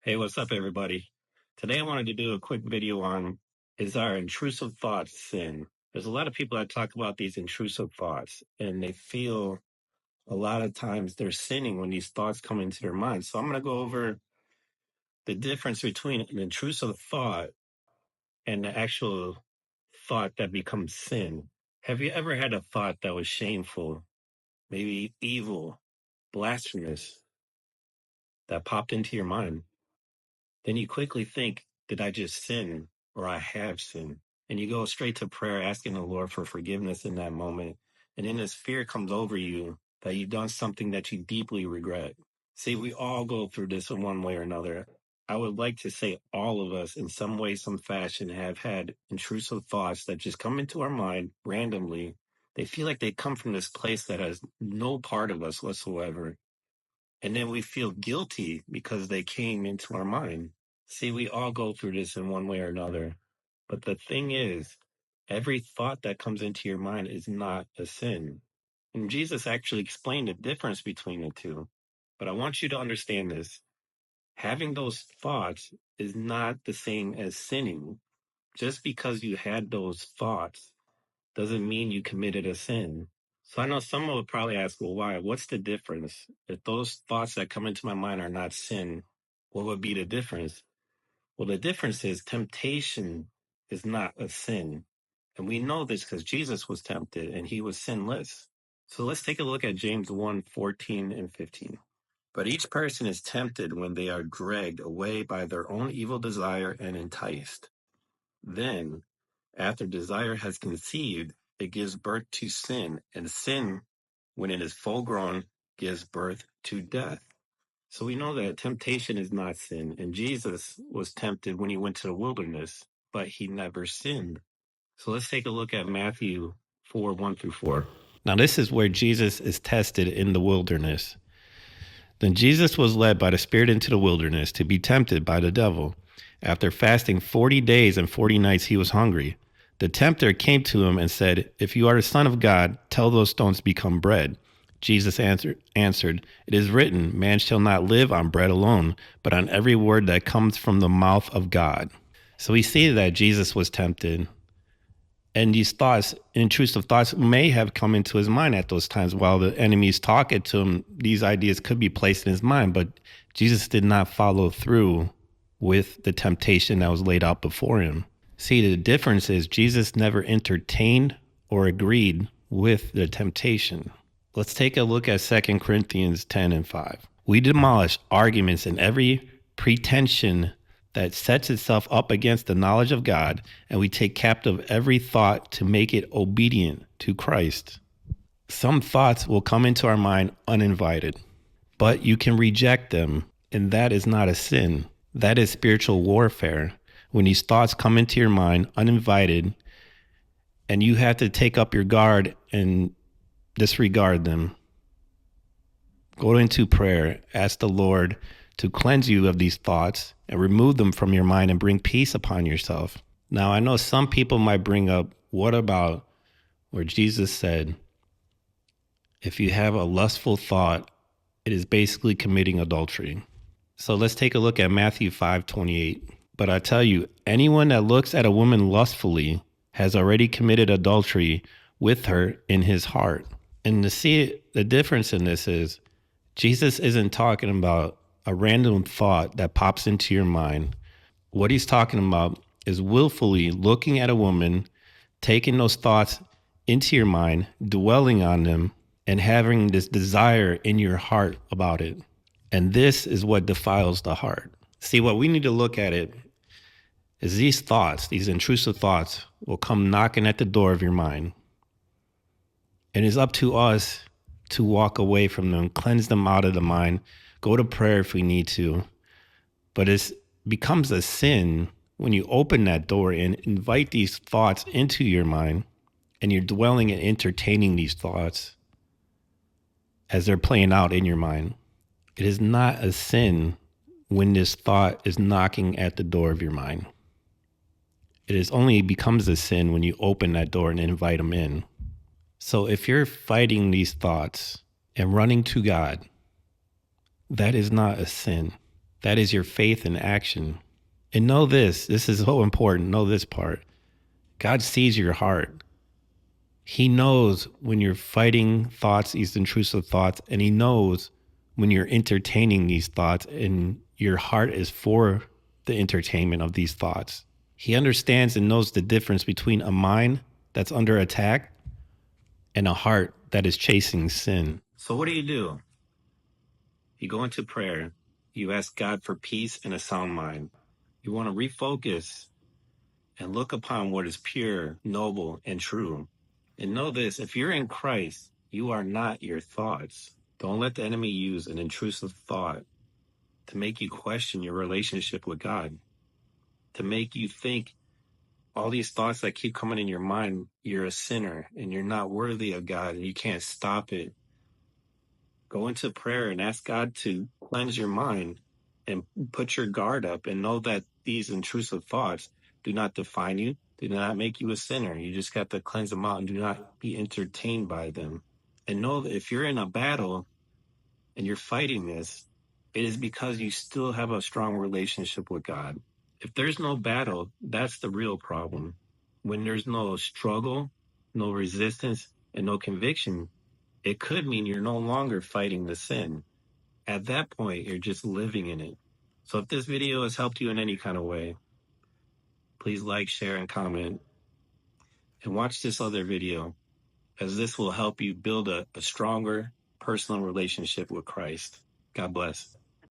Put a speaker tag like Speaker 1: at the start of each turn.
Speaker 1: Hey, what's up, everybody? Today I wanted to do a quick video on, is our intrusive thoughts sin? There's a lot of people that talk about these intrusive thoughts, and they feel a lot of times they're sinning when these thoughts come into their mind. So I'm going to go over the difference between an intrusive thought and the actual thought that becomes sin. Have you ever had a thought that was shameful, maybe evil, blasphemous, that popped into your mind? Then you quickly think, did I just sin or I have sinned? And you go straight to prayer, asking the Lord for forgiveness in that moment. And then this fear comes over you that you've done something that you deeply regret. See, we all go through this in one way or another. I would like to say all of us in some way, some fashion have had intrusive thoughts that just come into our mind randomly. They feel like they come from this place that has no part of us whatsoever. And then we feel guilty because they came into our mind. See, we all go through this in one way or another. But the thing is, every thought that comes into your mind is not a sin. And Jesus actually explained the difference between the two. But I want you to understand this. Having those thoughts is not the same as sinning. Just because you had those thoughts doesn't mean you committed a sin. So I know someone would probably ask, well, why? What's the difference? If those thoughts that come into my mind are not sin, what would be the difference? Well, the difference is temptation is not a sin. And we know this because Jesus was tempted and he was sinless. So let's take a look at James 1:14 and 15. But each person is tempted when they are dragged away by their own evil desire and enticed. Then, after desire has conceived, it gives birth to sin, and sin, when it is full grown, gives birth to death. So we know that temptation is not sin, and Jesus was tempted when he went to the wilderness, but he never sinned. So let's take a look at Matthew 4:1-4. Now this is where Jesus is tested in the wilderness. Then Jesus was led by the Spirit into the wilderness to be tempted by the devil. After fasting 40 days and 40 nights, he was hungry. The tempter came to him and said, "If you are the Son of God, tell those stones to become bread." Jesus answered, "It is written, man shall not live on bread alone, but on every word that comes from the mouth of God." So we see that Jesus was tempted. And these thoughts, intrusive thoughts, may have come into his mind at those times while the enemy's talking to him. These ideas could be placed in his mind, but Jesus did not follow through with the temptation that was laid out before him. See, the difference is Jesus never entertained or agreed with the temptation. Let's take a look at 2 Corinthians 10:5. We demolish arguments and every pretension that sets itself up against the knowledge of God, and we take captive every thought to make it obedient to Christ. Some thoughts will come into our mind uninvited, but you can reject them, and that is not a sin. That is spiritual warfare. When these thoughts come into your mind uninvited, and you have to take up your guard and disregard them. Go into prayer, ask the Lord to cleanse you of these thoughts and remove them from your mind and bring peace upon yourself. Now, I know some people might bring up, what about where Jesus said, if you have a lustful thought, it is basically committing adultery. So let's take a look at Matthew 5:28. But I tell you, anyone that looks at a woman lustfully has already committed adultery with her in his heart. And to see the difference in this is, Jesus isn't talking about a random thought that pops into your mind. What he's talking about is willfully looking at a woman, taking those thoughts into your mind, dwelling on them, and having this desire in your heart about it. And this is what defiles the heart. See, what we need to look at it is these thoughts, these intrusive thoughts, will come knocking at the door of your mind. And it's up to us to walk away from them, cleanse them out of the mind, go to prayer if we need to. But it becomes a sin when you open that door and invite these thoughts into your mind, and you're dwelling and entertaining these thoughts as they're playing out in your mind. It is not a sin when this thought is knocking at the door of your mind. It is only becomes a sin when you open that door and invite them in. So if you're fighting these thoughts and running to God, that is not a sin. That is your faith in action. And know this is so important. Know this part. God sees your heart. He knows when you're fighting thoughts, these intrusive thoughts, and he knows when you're entertaining these thoughts and your heart is for the entertainment of these thoughts. He understands and knows the difference between a mind that's under attack and a heart that is chasing sin. So what do? You go into prayer. You ask God for peace and a sound mind. You want to refocus and look upon what is pure, noble, and true. And know this, if you're in Christ, you are not your thoughts. Don't let the enemy use an intrusive thought to make you question your relationship with God, to make you think all these thoughts that keep coming in your mind, you're a sinner and you're not worthy of God and you can't stop it. Go into prayer and ask God to cleanse your mind and put your guard up and know that these intrusive thoughts do not define you, do not make you a sinner. You just got to cleanse them out and do not be entertained by them. And know that if you're in a battle and you're fighting this, it is because you still have a strong relationship with God. If there's no battle, that's the real problem. When there's no struggle, no resistance, and no conviction, it could mean you're no longer fighting the sin. At that point, you're just living in it. So if this video has helped you in any kind of way, please like, share, and comment. And watch this other video, as this will help you build a stronger personal relationship with Christ. God bless.